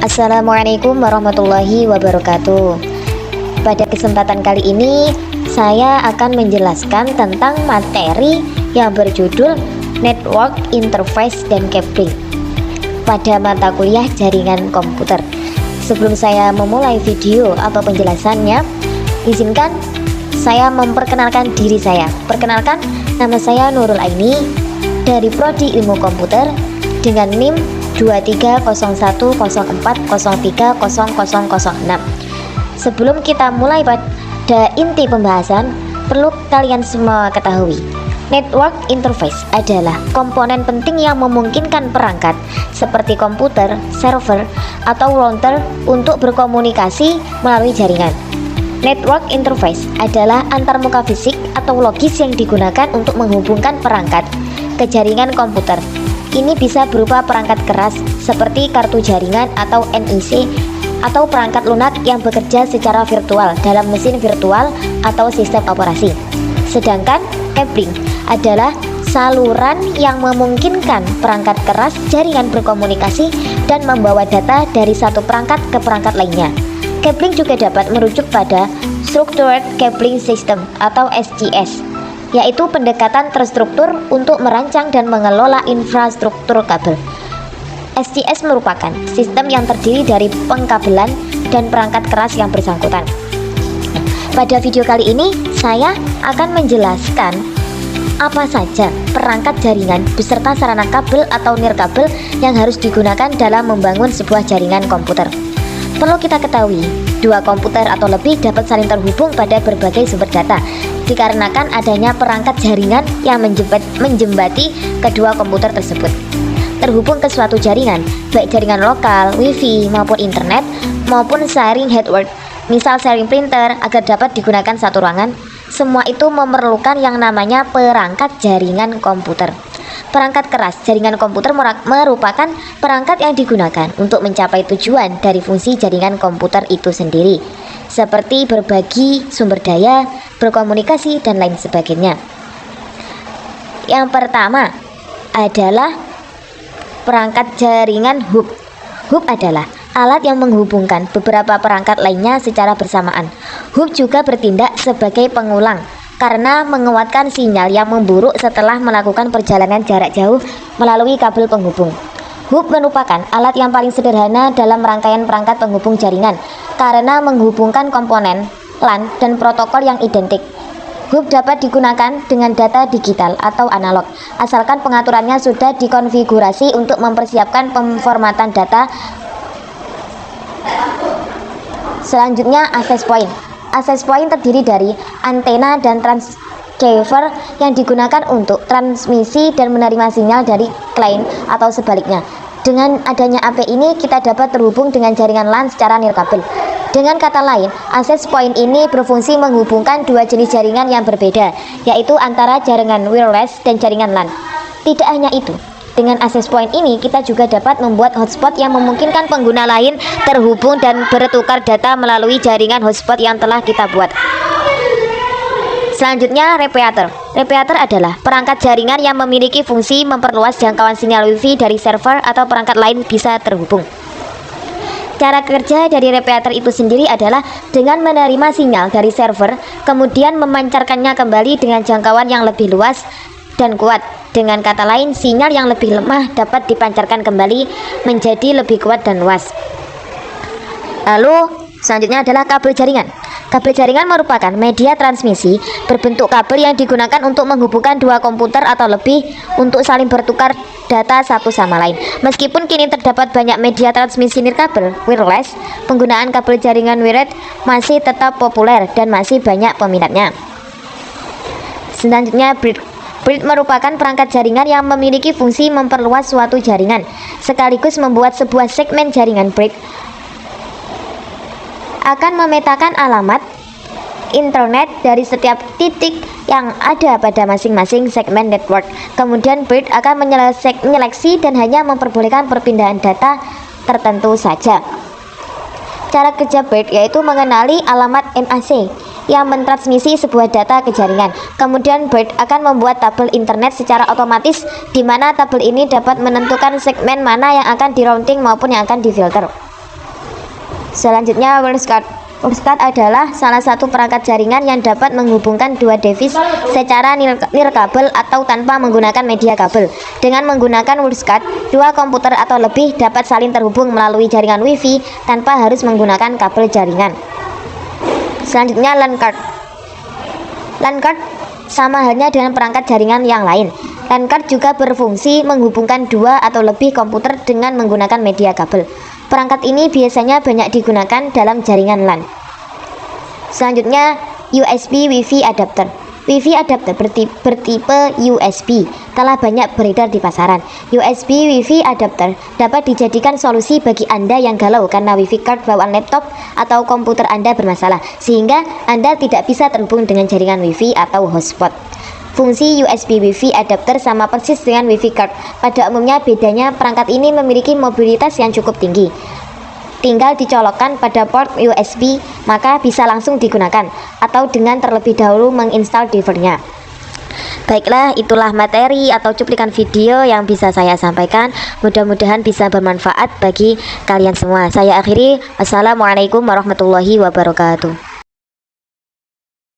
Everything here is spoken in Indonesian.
Assalamualaikum warahmatullahi wabarakatuh. Pada kesempatan kali ini saya akan menjelaskan tentang materi yang berjudul Network Interface dan Cabling pada mata kuliah jaringan komputer. Sebelum saya memulai video atau penjelasannya, izinkan saya memperkenalkan diri saya. Perkenalkan, nama saya Nurul Aini dari Prodi Ilmu Komputer dengan NIM 230104030006. Sebelum kita mulai pada inti pembahasan, perlu kalian semua ketahui, network interface adalah komponen penting yang memungkinkan perangkat seperti komputer, server, atau router untuk berkomunikasi melalui jaringan. Network interface adalah antarmuka fisik atau logis yang digunakan untuk menghubungkan perangkat ke jaringan komputer. Ini bisa berupa perangkat keras seperti kartu jaringan atau NIC, atau perangkat lunak yang bekerja secara virtual dalam mesin virtual atau sistem operasi. Sedangkan cabling adalah saluran yang memungkinkan perangkat keras jaringan berkomunikasi dan membawa data dari satu perangkat ke perangkat lainnya. Cabling juga dapat merujuk pada Structured Cabling System atau SCS, yaitu pendekatan terstruktur untuk merancang dan mengelola infrastruktur kabel. SCS merupakan sistem yang terdiri dari pengkabelan dan perangkat keras yang bersangkutan. Pada video kali ini, saya akan menjelaskan apa saja perangkat jaringan beserta sarana kabel atau nirkabel yang harus digunakan dalam membangun sebuah jaringan komputer. Perlu kita ketahui, dua komputer atau lebih dapat saling terhubung pada berbagai sumber data dikarenakan adanya perangkat jaringan yang menjembati kedua komputer tersebut. Terhubung ke suatu jaringan, baik jaringan lokal, wifi, maupun internet, maupun sharing hardware, misal sharing printer agar dapat digunakan satu ruangan, semua itu memerlukan yang namanya perangkat jaringan komputer. Perangkat keras jaringan komputer merupakan perangkat yang digunakan untuk mencapai tujuan dari fungsi jaringan komputer itu sendiri, seperti berbagi sumber daya, berkomunikasi, dan lain sebagainya. Yang pertama adalah perangkat jaringan hub. Hub adalah alat yang menghubungkan beberapa perangkat lainnya secara bersamaan. Hub juga bertindak sebagai pengulang karena menguatkan sinyal yang memburuk setelah melakukan perjalanan jarak jauh melalui kabel penghubung. Hub merupakan alat yang paling sederhana dalam rangkaian perangkat penghubung jaringan karena menghubungkan komponen LAN dan protokol yang identik. Hub dapat digunakan dengan data digital atau analog, asalkan pengaturannya sudah dikonfigurasi untuk mempersiapkan pemformatan data. Selanjutnya, access point. Access point terdiri dari antena dan transceiver yang digunakan untuk transmisi dan menerima sinyal dari klien atau sebaliknya. Dengan adanya AP ini, kita dapat terhubung dengan jaringan LAN secara nirkabel. Dengan kata lain, access point ini berfungsi menghubungkan dua jenis jaringan yang berbeda, yaitu antara jaringan wireless dan jaringan LAN. Tidak hanya itu, dengan access point ini kita juga dapat membuat hotspot yang memungkinkan pengguna lain terhubung dan bertukar data melalui jaringan hotspot yang telah kita buat. Selanjutnya, repeater. Repeater adalah perangkat jaringan yang memiliki fungsi memperluas jangkauan sinyal wifi dari server atau perangkat lain bisa terhubung. Cara kerja dari repeater itu sendiri adalah dengan menerima sinyal dari server, kemudian memancarkannya kembali dengan jangkauan yang lebih luas dan kuat. Dengan kata lain, sinyal yang lebih lemah dapat dipancarkan kembali menjadi lebih kuat dan luas. Lalu, selanjutnya adalah kabel jaringan. Kabel jaringan merupakan media transmisi berbentuk kabel yang digunakan untuk menghubungkan dua komputer atau lebih untuk saling bertukar data satu sama lain. Meskipun kini terdapat banyak media transmisi nirkabel wireless, penggunaan kabel jaringan wired masih tetap populer dan masih banyak peminatnya. Selanjutnya, bridge. Bridge merupakan perangkat jaringan yang memiliki fungsi memperluas suatu jaringan, sekaligus membuat sebuah segmen jaringan. Bridge akan memetakan alamat internet dari setiap titik yang ada pada masing-masing segmen network. Kemudian bridge akan menyeleksi dan hanya memperbolehkan perpindahan data tertentu saja. Cara kerja bridge yaitu mengenali alamat MAC yang mentransmisi sebuah data ke jaringan. Kemudian bridge akan membuat tabel internet secara otomatis, di mana tabel ini dapat menentukan segmen mana yang akan di routing maupun yang akan difilter. Selanjutnya, WirelessCard. WirelessCard adalah salah satu perangkat jaringan yang dapat menghubungkan dua device secara nirkabel atau tanpa menggunakan media kabel. Dengan menggunakan WirelessCard, dua komputer atau lebih dapat saling terhubung melalui jaringan Wi-Fi tanpa harus menggunakan kabel jaringan. Selanjutnya, LAN card. LAN card sama halnya dengan perangkat jaringan yang lain. LAN card juga berfungsi menghubungkan dua atau lebih komputer dengan menggunakan media kabel. Perangkat ini biasanya banyak digunakan dalam jaringan LAN. Selanjutnya, USB Wi-Fi adapter. Wi-Fi adapter bertipe USB telah banyak beredar di pasaran. USB Wi-Fi adapter dapat dijadikan solusi bagi Anda yang galau karena Wi-Fi card bawaan laptop atau komputer Anda bermasalah, sehingga Anda tidak bisa terhubung dengan jaringan Wi-Fi atau hotspot. Fungsi USB Wi-Fi adapter sama persis dengan Wi-Fi card. Pada umumnya bedanya perangkat ini memiliki mobilitas yang cukup tinggi. Tinggal dicolokkan pada port USB, maka bisa langsung digunakan, atau dengan terlebih dahulu menginstal drivernya. Baiklah, itulah materi atau cuplikan video yang bisa saya sampaikan. Mudah-mudahan bisa bermanfaat bagi kalian semua. Saya akhiri. Wassalamualaikum warahmatullahi wabarakatuh.